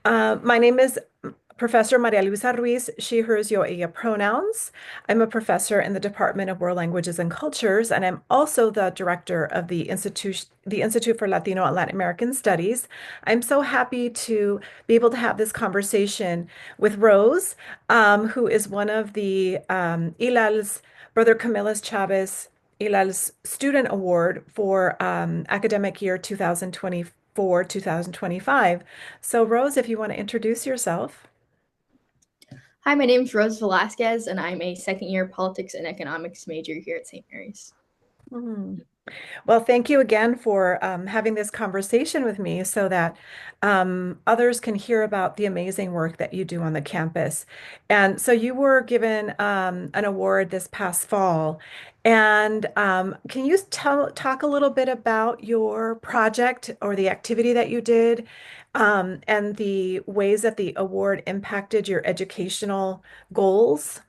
My name is Professor Maria Luisa Ruiz, she, hers, yo, ella pronouns. I'm a professor in the Department of World Languages and Cultures, and I'm also the director of the Institute for Latino and Latin American Studies. I'm so happy to be able to have this conversation with Rose, who is one of the ILaLS, Brother Camillus Chavez ILaLS Student Award for academic year 2024, 2025. So, Rose, if you want to introduce yourself. Hi, my name is Rose Velásquez, and I'm a second year politics and economics major here at St. Mary's. Hmm. Well, thank you again for having this conversation with me so that others can hear about the amazing work that you do on the campus. And so you were given an award this past fall. And can you talk a little bit about your project or the activity that you did and the ways that the award impacted your educational goals?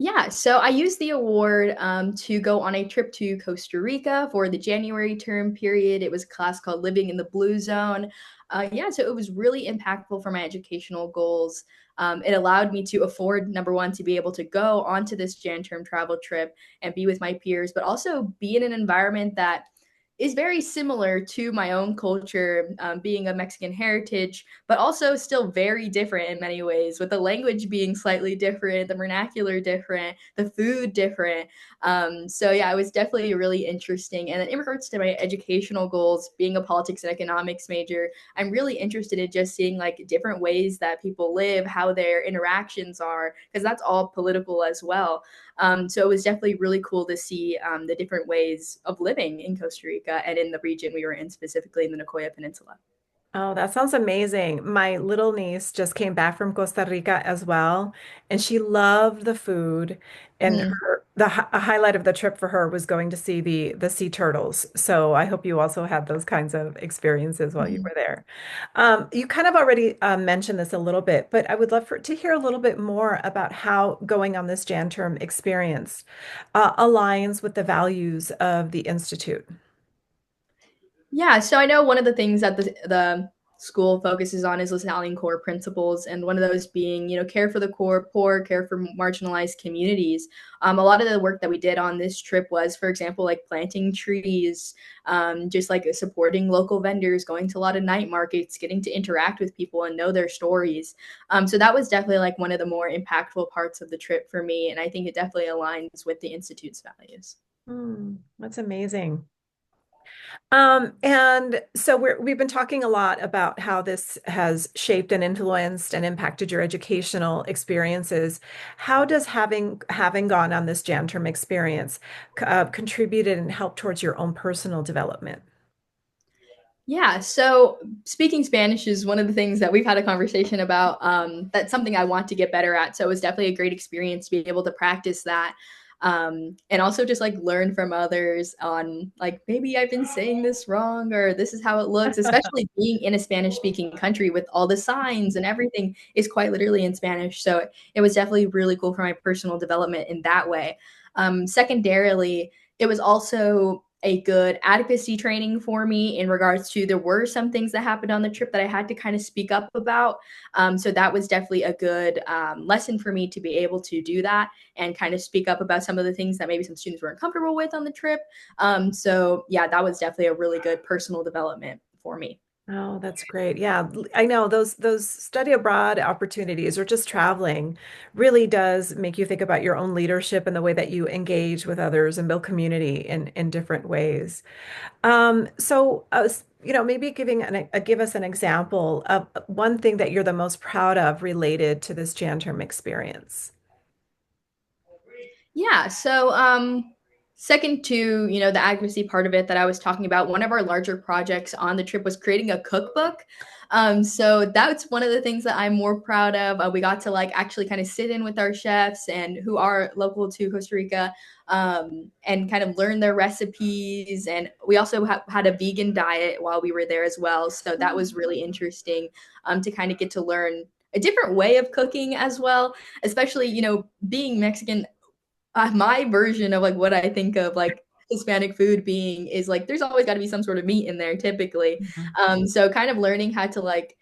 Yeah, so I used the award to go on a trip to Costa Rica for the January term period. It was a class called Living in the Blue Zone. Yeah, so it was really impactful for my educational goals. It allowed me to afford, number one, to be able to go onto this Jan term travel trip and be with my peers, but also be in an environment that is very similar to my own culture, being of Mexican heritage, but also still very different in many ways, with the language being slightly different, the vernacular different, the food different. So yeah, it was definitely really interesting. And in regards to my educational goals, being a politics and economics major, I'm really interested in just seeing like different ways that people live, how their interactions are, because that's all political as well. So it was definitely really cool to see the different ways of living in Costa Rica and in the region we were in, specifically in the Nicoya Peninsula. Oh, that sounds amazing. My little niece just came back from Costa Rica as well, and she loved the food. And Mhm. a highlight of the trip for her was going to see the sea turtles. So I hope you also had those kinds of experiences while you Mhm. were there. You kind of already mentioned this a little bit, but I would love to hear a little bit more about how going on this Jan term experience aligns with the values of the Institute. Yeah, so I know one of the things that the school focuses on is Italian core principles, and one of those being, care for the core poor, care for marginalized communities. A lot of the work that we did on this trip was, for example, like planting trees, just like supporting local vendors, going to a lot of night markets, getting to interact with people and know their stories. So that was definitely like one of the more impactful parts of the trip for me, and I think it definitely aligns with the institute's values. That's amazing. And so we've been talking a lot about how this has shaped and influenced and impacted your educational experiences. How does having gone on this Jan term experience contributed and helped towards your own personal development? Yeah, so speaking Spanish is one of the things that we've had a conversation about. That's something I want to get better at. So it was definitely a great experience to be able to practice that. And also just like learn from others on like maybe I've been saying this wrong or this is how it looks, especially being in a Spanish speaking country with all the signs and everything is quite literally in Spanish. So it was definitely really cool for my personal development in that way. Secondarily, it was also a good advocacy training for me in regards to there were some things that happened on the trip that I had to kind of speak up about. So that was definitely a good lesson for me to be able to do that and kind of speak up about some of the things that maybe some students weren't comfortable with on the trip. So yeah, that was definitely a really good personal development for me. Oh, that's great. Yeah, I know those study abroad opportunities or just traveling really does make you think about your own leadership and the way that you engage with others and build community in different ways. Maybe give us an example of one thing that you're the most proud of related to this Jan term experience. Yeah. So, second to the accuracy part of it that I was talking about, one of our larger projects on the trip was creating a cookbook. So that's one of the things that I'm more proud of. We got to like actually kind of sit in with our chefs and who are local to Costa Rica, and kind of learn their recipes. And we also had a vegan diet while we were there as well. So that was really interesting, to kind of get to learn a different way of cooking as well, especially being Mexican. My version of like what I think of like Hispanic food being is like there's always got to be some sort of meat in there typically. Mhm. So kind of learning how to like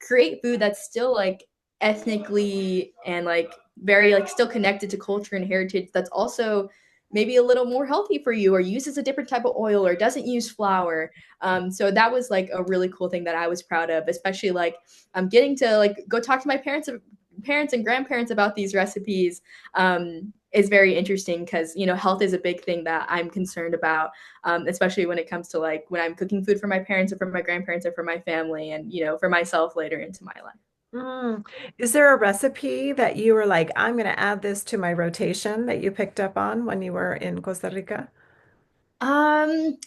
create food that's still like ethnically and like very like still connected to culture and heritage, that's also maybe a little more healthy for you, or uses a different type of oil, or doesn't use flour. So that was like a really cool thing that I was proud of, especially like I'm getting to like go talk to my parents and grandparents about these recipes. Is very interesting because, you know, health is a big thing that I'm concerned about, especially when it comes to like when I'm cooking food for my parents or for my grandparents or for my family, and, you know, for myself later into my life. Mm. Is there a recipe that you were like, I'm going to add this to my rotation that you picked up on when you were in Costa Rica?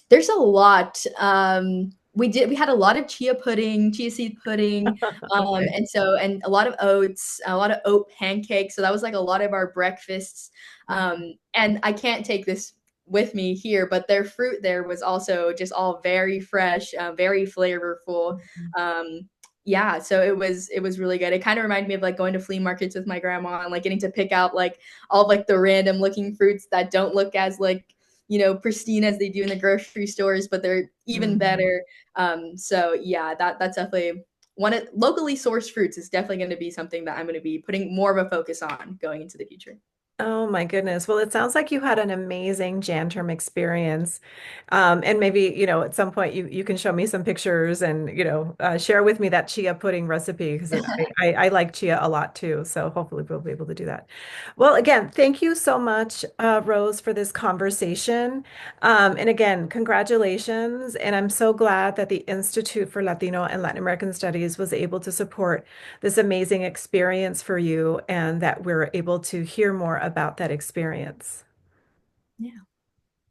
There's a lot. We had a lot of chia seed pudding, Okay. and a lot of oats, a lot of oat pancakes. So that was like a lot of our breakfasts. And I can't take this with me here, but their fruit there was also just all very fresh, very flavorful. Mhm. Yeah, so it was really good. It kind of reminded me of like going to flea markets with my grandma and like getting to pick out like all of, like the random looking fruits that don't look as like, you know, pristine as they do in the grocery stores, but they're even Mhm. better. So yeah, that's definitely one of locally sourced fruits is definitely going to be something that I'm going to be putting more of a focus on going into the future. Oh my goodness. Well, it sounds like you had an amazing Jan term experience. And maybe, at some point you can show me some pictures and, share with me that chia pudding recipe because I like chia a lot too. So hopefully we'll be able to do that. Well, again, thank you so much, Rose, for this conversation. And again, congratulations. And I'm so glad that the Institute for Latino and Latin American Studies was able to support this amazing experience for you and that we're able to hear more about that experience. Yeah.